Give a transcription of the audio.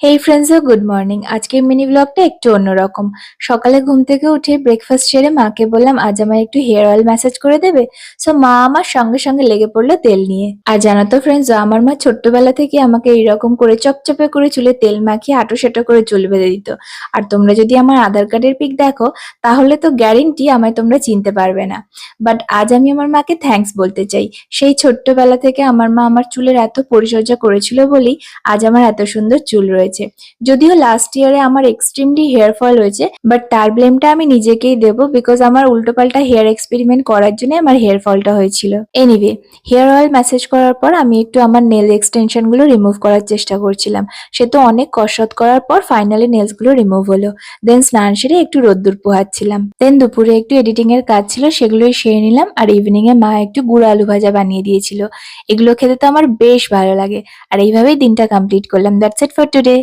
হেই friends, good morning. আজকের mini ব্লগটা একটু অন্যরকম। সকালে ঘুম থেকে উঠে ব্রেকফাস্ট সেরে মাকে বললাম আজ আমায় একটু হেয়ার অয়েল ম্যাসাজ করে দেবে। সো মা আমার সঙ্গে সঙ্গে লেগে পড়লো তেল নিয়ে। আর জানো তো ফ্রেন্ডস, আমার মা ছোট্টবেলা থেকে আমাকে এইরকম করে চপচপে করে চুলে তেল মাখিয়ে আঁটো করে চুল বেঁধে দিত। আর তোমরা যদি আমার আধার কার্ডের পিক দেখো তাহলে তো গ্যারেন্টি আমায় তোমরা চিনতে পারবে না। বাট আজ আমি আমার মাকে থ্যাঙ্কস বলতে চাই। সেই ছোট্টবেলা থেকে আমার মা আমার চুলের এত পরিচর্যা করেছিল বলেই আজ আমার এত সুন্দর চুল রয়েছে। যদিও লাস্ট ইয়ারে আমার এক্সট্রিমলি হেয়ার ফল হয়েছে, বাট তার ব্লেমটা আমি নিজেকেই দেবো, বিকজ আমার উল্টোপাল্টা হেয়ার এক্সপেরিমেন্ট করার জন্য আমার হেয়ার ফলটা হয়েছিল। এনিওয়ে, হেয়ার অয়েল ম্যাসেজ করার পর আমি একটু আমার নেল এক্সটেনশন গুলো রিমুভ করার চেষ্টা করছিলাম। সে তো অনেক কসরত করার পর ফাইনালি নেলস গুলো রিমুভ হলো। দেন স্নান সেরে একটু রোদ্দুর পোহাচ্ছিলাম। দেন দুপুরে একটু এডিটিং এর কাজ ছিল, সেগুলোই সেরে নিলাম। আর ইভিনিং এ মা একটু গুঁড়ো আলু ভাজা বানিয়ে দিয়েছিল। এগুলো খেতে তো আমার বেশ ভালো লাগে। আর এইভাবেই দিনটা কমপ্লিট করলাম। That's it for today.